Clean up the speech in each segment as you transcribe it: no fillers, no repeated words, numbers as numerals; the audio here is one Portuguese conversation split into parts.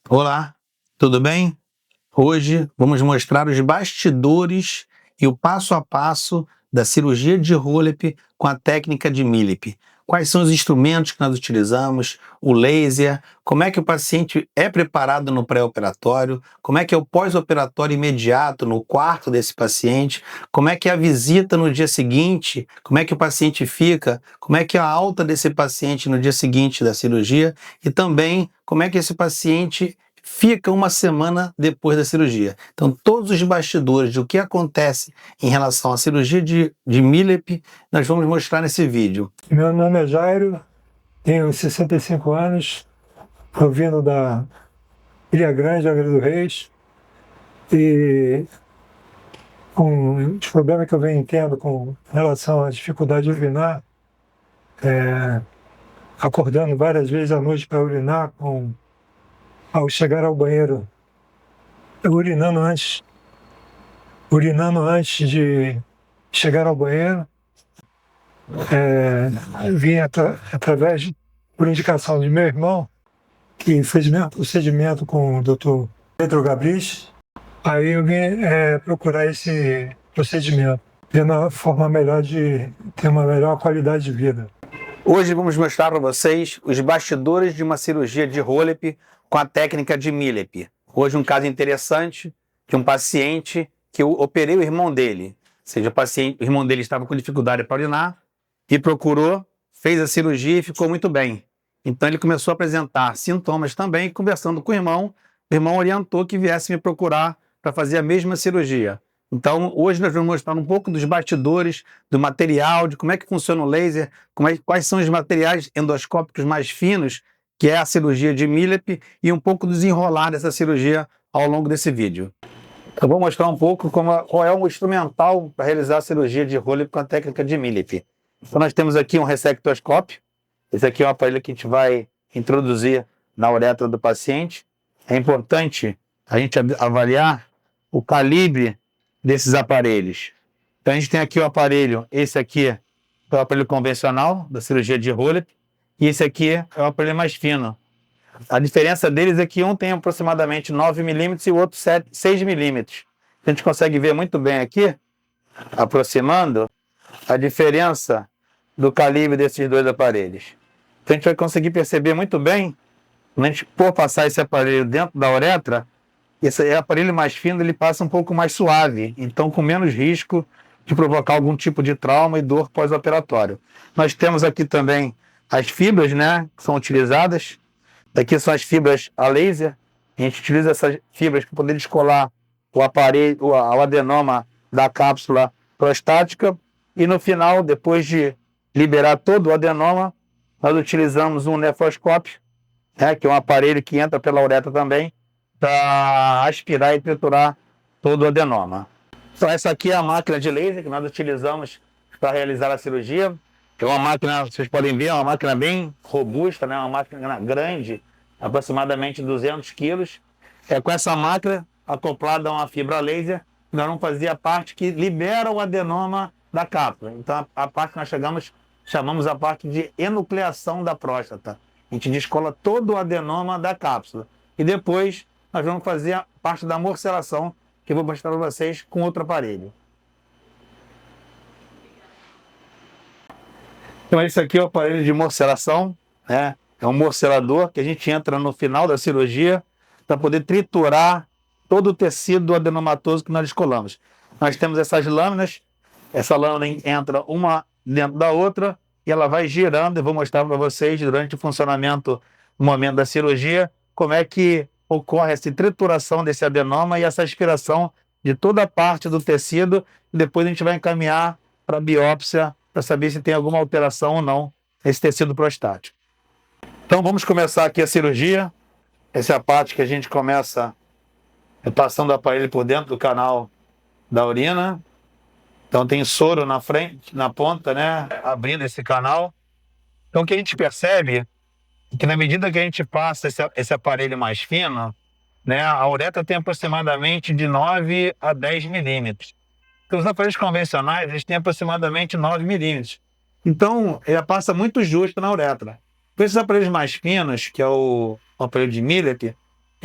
Olá, tudo bem? Hoje vamos mostrar os bastidores e o passo a passo da cirurgia de Holep com a técnica de Millip. Quais são os instrumentos que nós utilizamos, o laser, como é que o paciente é preparado no pré-operatório, como é que é o pós-operatório imediato no quarto desse paciente, como é que é a visita no dia seguinte, como é que o paciente fica, como é que é a alta desse paciente no dia seguinte da cirurgia e também como é que esse paciente fica uma semana depois da cirurgia. Então, todos os bastidores do que acontece em relação à cirurgia de Millip, nós vamos mostrar nesse vídeo. Meu nome é Jairo, tenho 65 anos, estou vindo da Ilha Grande, Angra do Reis, e com os problemas que eu venho tendo com relação à dificuldade de urinar, acordando várias vezes à noite para urinar, ao chegar ao banheiro, urinando antes de chegar ao banheiro, vim por indicação de meu irmão, que fez o mesmo procedimento com o Dr. Pedro Gabris. Aí eu vim procurar esse procedimento, vendo a forma melhor de ter uma melhor qualidade de vida. Hoje vamos mostrar para vocês os bastidores de uma cirurgia de Holep com a técnica de Millip. Hoje um caso interessante de um paciente que eu operei o irmão dele. Ou seja, o irmão dele estava com dificuldade para urinar e procurou, fez a cirurgia e ficou muito bem. Então ele começou a apresentar sintomas também, conversando com o irmão orientou que viesse me procurar para fazer a mesma cirurgia. Então, hoje nós vamos mostrar um pouco dos bastidores, do material, de como é que funciona o laser, quais são os materiais endoscópicos mais finos, que é a cirurgia de Millip, e um pouco do desenrolar dessa cirurgia ao longo desse vídeo. Eu vou mostrar um pouco qual é o instrumental para realizar a cirurgia de Holep com a técnica de Millip. Então, nós temos aqui um ressectoscópio. Esse aqui é um aparelho que a gente vai introduzir na uretra do paciente. É importante a gente avaliar o calibre desses aparelhos. Então a gente tem aqui o aparelho, esse aqui é o aparelho convencional da cirurgia de Holep e esse aqui é o aparelho mais fino. A diferença deles é que um tem aproximadamente 9 milímetros e o outro 6 milímetros. A gente consegue ver muito bem aqui, aproximando, a diferença do calibre desses dois aparelhos. Então a gente vai conseguir perceber muito bem, quando a gente for passar esse aparelho dentro da uretra, esse aparelho mais fino ele passa um pouco mais suave, então com menos risco de provocar algum tipo de trauma e dor pós-operatório. Nós temos aqui também as fibras, né, que são utilizadas. Aqui são as fibras a laser. A gente utiliza essas fibras para poder descolar o aparelho, o adenoma da cápsula prostática. E no final, depois de liberar todo o adenoma, nós utilizamos um nefroscópio, né, que é um aparelho que entra pela uretra também, para aspirar e triturar todo o adenoma. Então essa aqui é a máquina de laser que nós utilizamos para realizar a cirurgia. É uma máquina, vocês podem ver, é uma máquina bem robusta, né? Uma máquina grande, aproximadamente 200 quilos. É com essa máquina acoplada a uma fibra laser, nós vamos fazer a parte que libera o adenoma da cápsula. Então a parte que nós chamamos a parte de enucleação da próstata. A gente descola todo o adenoma da cápsula. E depois nós vamos fazer a parte da morcelação, que eu vou mostrar para vocês com outro aparelho. Então esse aqui é o aparelho de morcelação, né? É um morcelador que a gente entra no final da cirurgia para poder triturar todo o tecido adenomatoso que nós descolamos. Nós temos essas lâminas, essa lâmina entra uma dentro da outra e ela vai girando. Eu vou mostrar para vocês durante o funcionamento, no momento da cirurgia, como é que ocorre essa trituração desse adenoma e essa aspiração de toda a parte do tecido. Depois a gente vai encaminhar para a biópsia para saber se tem alguma alteração ou não nesse tecido prostático. Então vamos começar aqui a cirurgia. Essa é a parte que a gente começa passando o aparelho por dentro do canal da urina. Então tem soro na frente, na ponta, né, abrindo esse canal. Então o que a gente percebe que na medida que a gente passa esse aparelho mais fino, né, a uretra tem aproximadamente de 9 a 10 milímetros. Então, os aparelhos convencionais eles têm aproximadamente 9 milímetros. Então, ela passa muito justo na uretra. Com esses aparelhos mais finos, que é o aparelho de Millip,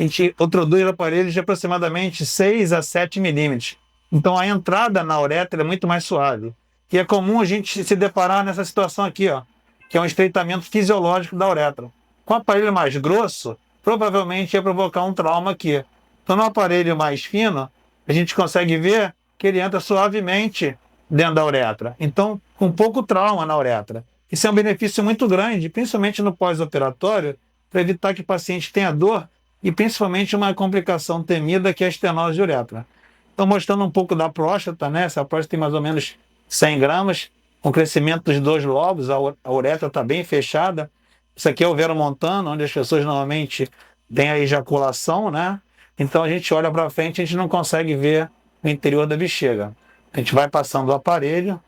a gente introduz aparelhos de aproximadamente 6 a 7 milímetros. Então a entrada na uretra é muito mais suave. E é comum a gente se deparar nessa situação aqui, ó, que é um estreitamento fisiológico da uretra. Com o aparelho mais grosso, provavelmente ia provocar um trauma aqui. Então no aparelho mais fino, a gente consegue ver que ele entra suavemente dentro da uretra. Então, com pouco trauma na uretra. Isso é um benefício muito grande, principalmente no pós-operatório, para evitar que o paciente tenha dor e principalmente uma complicação temida que é a estenose de uretra. Então, mostrando um pouco da próstata, né? Essa próstata tem mais ou menos 100 gramas, com crescimento dos 2 lobos, a uretra está bem fechada. Isso aqui é o veromontano, onde as pessoas normalmente têm a ejaculação, né? Então, a gente olha para frente, a gente não consegue ver o interior da bexiga. A gente vai passando o aparelho,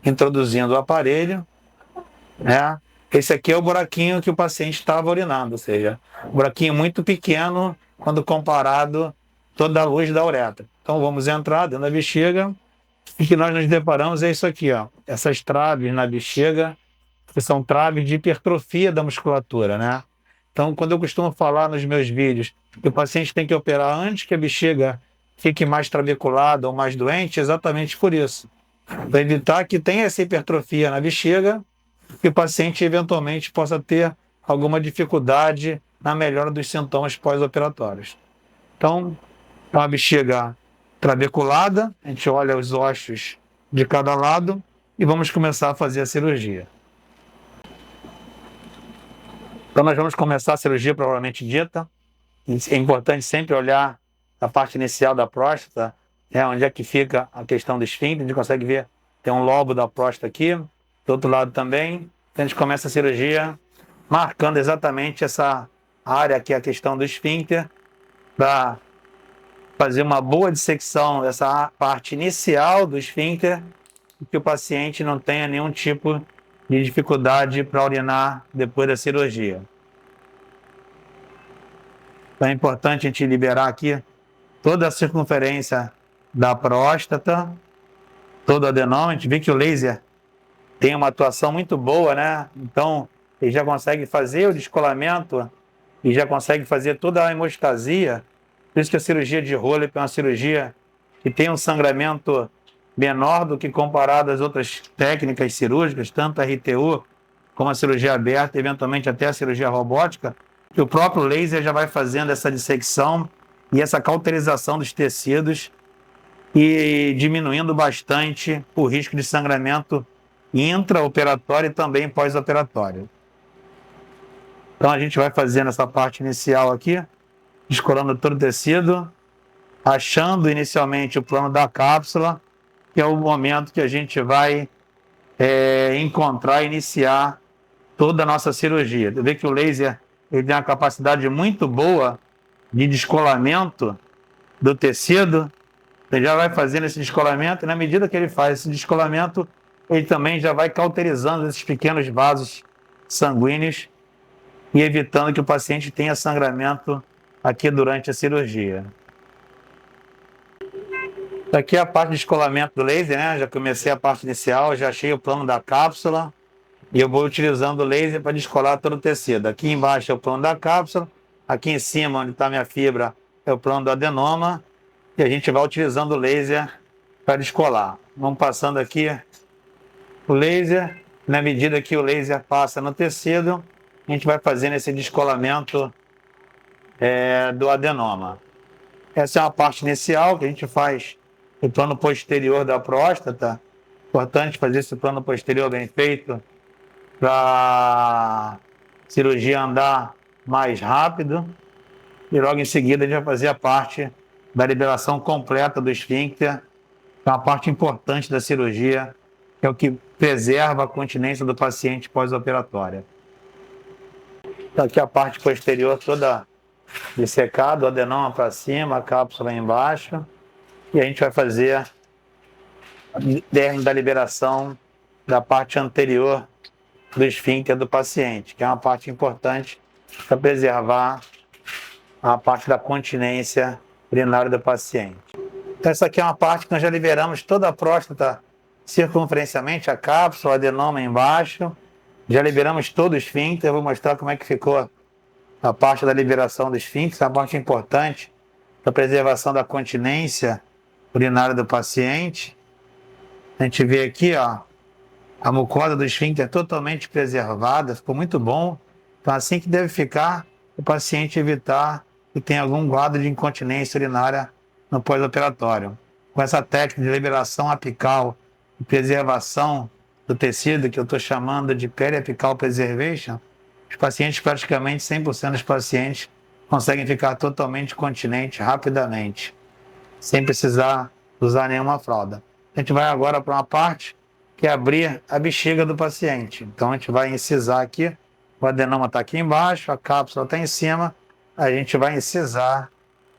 introduzindo o aparelho, né? Esse aqui é o buraquinho que o paciente estava urinando, ou seja, um buraquinho muito pequeno quando comparado toda a luz da uretra. Então vamos entrar dentro da bexiga e o que nós nos deparamos é isso aqui, ó, essas traves na bexiga, que são traves de hipertrofia da musculatura, né? Então, quando eu costumo falar nos meus vídeos que o paciente tem que operar antes que a bexiga fique mais trabeculada ou mais doente, exatamente por isso. Para evitar que tenha essa hipertrofia na bexiga, que o paciente eventualmente possa ter alguma dificuldade na melhora dos sintomas pós-operatórios. Então, uma bexiga trabeculada, a gente olha os ossos de cada lado e vamos começar a fazer a cirurgia. Então, nós vamos começar a cirurgia propriamente dita. É importante sempre olhar a parte inicial da próstata, onde é que fica a questão do esfíncter. A gente consegue ver, tem um lobo da próstata aqui, do outro lado também. Então, a gente começa a cirurgia marcando exatamente essa área que é a questão do esfíncter, para fazer uma boa dissecção dessa parte inicial do esfíncter e que o paciente não tenha nenhum tipo de dificuldade para urinar depois da cirurgia. Então é importante a gente liberar aqui toda a circunferência da próstata, todo o adenoma. A gente vê que o laser tem uma atuação muito boa, né? Então ele já consegue fazer o descolamento e já consegue fazer toda a hemostasia. Por isso que a cirurgia de Holep é uma cirurgia que tem um sangramento menor do que comparado às outras técnicas cirúrgicas, tanto a RTU como a cirurgia aberta, eventualmente até a cirurgia robótica, que o próprio laser já vai fazendo essa dissecção e essa cauterização dos tecidos e diminuindo bastante o risco de sangramento intraoperatório e também pós-operatório. Então a gente vai fazendo essa parte inicial aqui, descolando todo o tecido, achando inicialmente o plano da cápsula, que é o momento que a gente vai encontrar e iniciar toda a nossa cirurgia. Você vê que o laser ele tem uma capacidade muito boa de descolamento do tecido. Ele já vai fazendo esse descolamento, e na medida que ele faz esse descolamento, ele também já vai cauterizando esses pequenos vasos sanguíneos e evitando que o paciente tenha sangramento aqui durante a cirurgia. Aqui é a parte de descolamento do laser, né? Já comecei a parte inicial, já achei o plano da cápsula e eu vou utilizando o laser para descolar todo o tecido. Aqui embaixo é o plano da cápsula, aqui em cima, onde está a minha fibra, é o plano do adenoma e a gente vai utilizando o laser para descolar. Vamos passando aqui o laser, na medida que o laser passa no tecido, a gente vai fazendo esse descolamento do adenoma. Essa é uma parte inicial que a gente faz o plano posterior da próstata. Importante fazer esse plano posterior bem feito para a cirurgia andar mais rápido. E logo em seguida a gente vai fazer a parte da liberação completa do esfíncter, que é uma parte importante da cirurgia, que é o que preserva a continência do paciente pós-operatória. Então aqui a parte posterior toda dissecada, o adenoma para cima, a cápsula embaixo. E a gente vai fazer da liberação da parte anterior do esfíncter do paciente, que é uma parte importante para preservar a parte da continência urinária do paciente. Então essa aqui é uma parte que nós já liberamos toda a próstata circunferencialmente, a cápsula, o adenoma embaixo. Já liberamos todo o esfíncter, eu vou mostrar como é que ficou a parte da liberação do esfíncter, a parte importante para a preservação da continência urinária do paciente. A gente vê aqui, ó, a mucosa do esfíncter totalmente preservada, ficou muito bom. Então, assim que deve ficar, o paciente evitar que tenha algum quadro de incontinência urinária no pós-operatório. Com essa técnica de liberação apical e preservação do tecido, que eu estou chamando de periapical preservation, os pacientes, praticamente 100% dos pacientes, conseguem ficar totalmente continentes rapidamente, sem precisar usar nenhuma fralda. A gente vai agora para uma parte que é abrir a bexiga do paciente. Então a gente vai incisar aqui, o adenoma está aqui embaixo, a cápsula está em cima, a gente vai incisar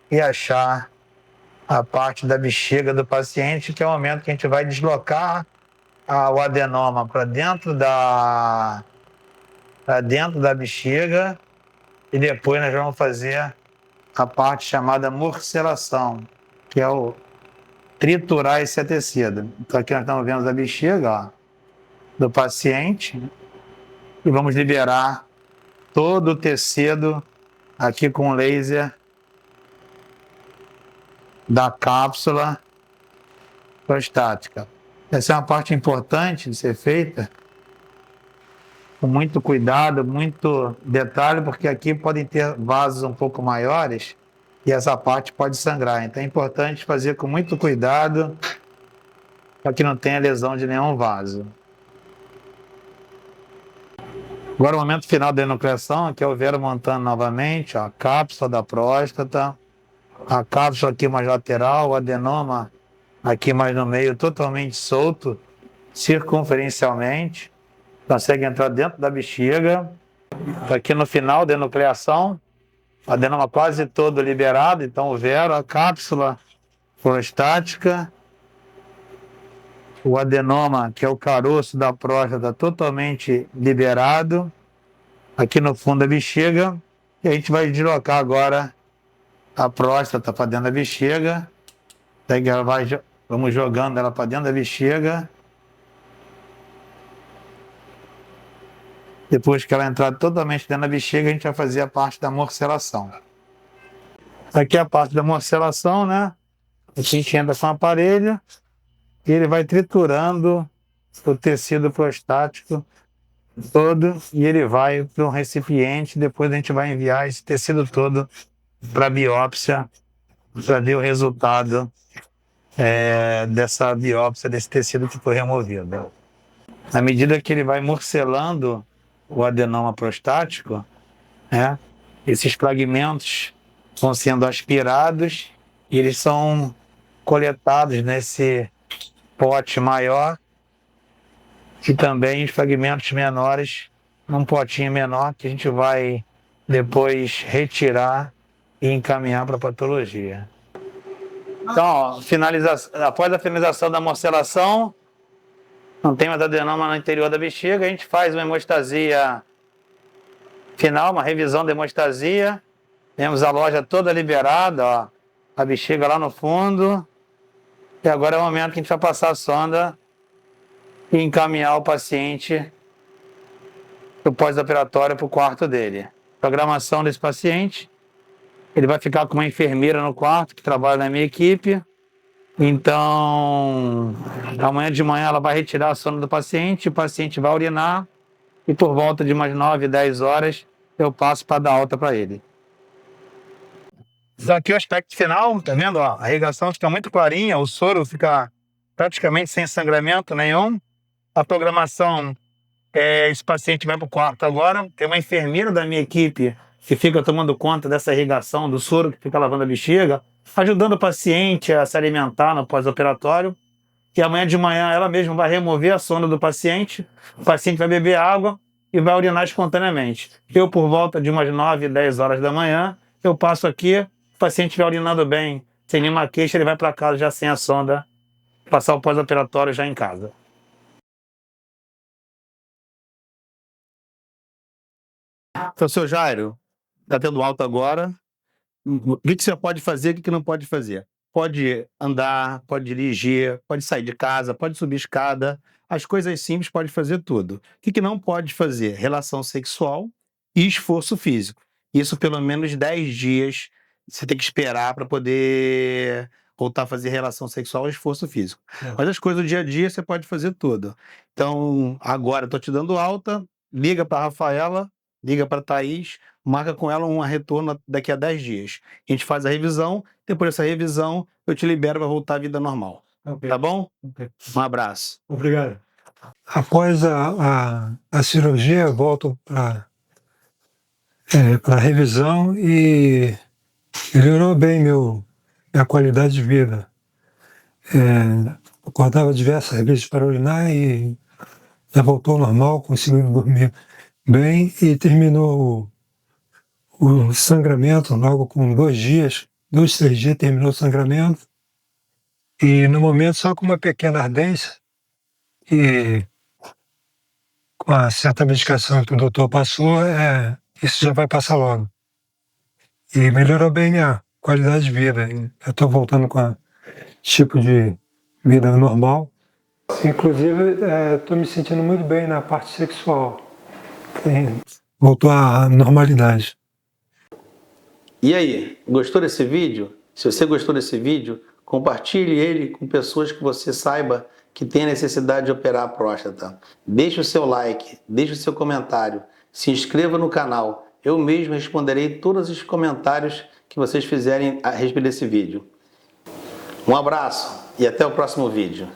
e achar a parte da bexiga do paciente, que é o momento que a gente vai deslocar o adenoma para dentro da bexiga, e depois nós vamos fazer a parte chamada morcelação, que é o triturar esse tecido. Então aqui nós estamos vendo a bexiga, ó, do paciente, e vamos liberar todo o tecido aqui com laser da cápsula prostática. Essa é uma parte importante de ser feita com muito cuidado, muito detalhe, porque aqui podem ter vasos um pouco maiores e essa parte pode sangrar. Então é importante fazer com muito cuidado para que não tenha lesão de nenhum vaso. Agora o momento final da enucleação, aqui é o Vero montando novamente, ó, a cápsula da próstata, a cápsula aqui mais lateral, o adenoma aqui mais no meio, totalmente solto, circunferencialmente, consegue entrar dentro da bexiga. Aqui no final da enucleação, o adenoma quase todo liberado, então o Vero, a cápsula prostática, o adenoma, que é o caroço da próstata, totalmente liberado, aqui no fundo da bexiga, e a gente vai deslocar agora a próstata para dentro da bexiga. Daí ela vamos jogando ela para dentro da bexiga. Depois que ela entrar totalmente dentro da bexiga, a gente vai fazer a parte da morcelação. Aqui é a parte da morcelação, né? A gente entra com o aparelho e ele vai triturando o tecido prostático todo e ele vai para um recipiente. Depois a gente vai enviar esse tecido todo para biópsia, para ver o resultado dessa biópsia, desse tecido que foi removido. À medida que ele vai morcelando o adenoma prostático, né, esses fragmentos vão sendo aspirados e eles são coletados nesse pote maior e também os fragmentos menores num potinho menor que a gente vai depois retirar e encaminhar para a patologia. Então, ó, após a finalização da morcelação, não tem mais adenoma no interior da bexiga, a gente faz uma hemostasia final, uma revisão da hemostasia. Temos a loja toda liberada, ó, a bexiga lá no fundo. E agora é o momento que a gente vai passar a sonda e encaminhar o paciente do pós-operatório para o quarto dele. Programação desse paciente, ele vai ficar com uma enfermeira no quarto que trabalha na minha equipe. Então, amanhã de manhã ela vai retirar a sonda do paciente, o paciente vai urinar e por volta de umas 9, 10 horas eu passo para dar alta para ele. Isso aqui é o aspecto final, tá vendo? Ó, a irrigação fica muito clarinha, o soro fica praticamente sem sangramento nenhum. A programação esse paciente vai para o quarto agora, tem uma enfermeira da minha equipe que fica tomando conta dessa irrigação do soro que fica lavando a bexiga, ajudando o paciente a se alimentar no pós-operatório. E amanhã de manhã ela mesma vai remover a sonda do paciente, o paciente vai beber água e vai urinar espontaneamente. Eu, por volta de umas 9, 10 horas da manhã, eu passo aqui, o paciente vai urinando bem, sem nenhuma queixa, ele vai para casa já sem a sonda, passar o pós-operatório já em casa. Então, seu Jairo, está tendo alta agora. O que você pode fazer e o que não pode fazer? Pode andar, pode dirigir, pode sair de casa, pode subir escada. As coisas simples pode fazer tudo. O que não pode fazer? Relação sexual e esforço físico. Isso pelo menos 10 dias você tem que esperar para poder voltar a fazer relação sexual ou esforço físico. Mas as coisas do dia a dia você pode fazer tudo. Então, agora eu tô te dando alta, liga para Rafaela, liga para Thaís, marca com ela um retorno daqui a 10 dias. A gente faz a revisão, depois dessa revisão eu te libero para voltar à vida normal. Ok. Tá bom? Ok. Um abraço. Obrigado. Após a cirurgia, eu volto para a revisão e melhorou bem minha qualidade de vida. Acordava diversas vezes para urinar e já voltou ao normal, conseguindo dormir bem e terminou o sangramento logo com 2 dias, 2, 3 dias terminou o sangramento e no momento só com uma pequena ardência e com a certa medicação que o doutor passou, isso já vai passar logo. E melhorou bem minha qualidade de vida. Eu estou voltando com um tipo de vida normal. Inclusive, estou me sentindo muito bem na parte sexual. Voltou à normalidade. E aí, gostou desse vídeo? Se você gostou desse vídeo, compartilhe ele com pessoas que você saiba que tem necessidade de operar a próstata. Deixe o seu like, deixe o seu comentário, se inscreva no canal. Eu mesmo responderei todos os comentários que vocês fizerem a respeito desse vídeo. Um abraço e até o próximo vídeo.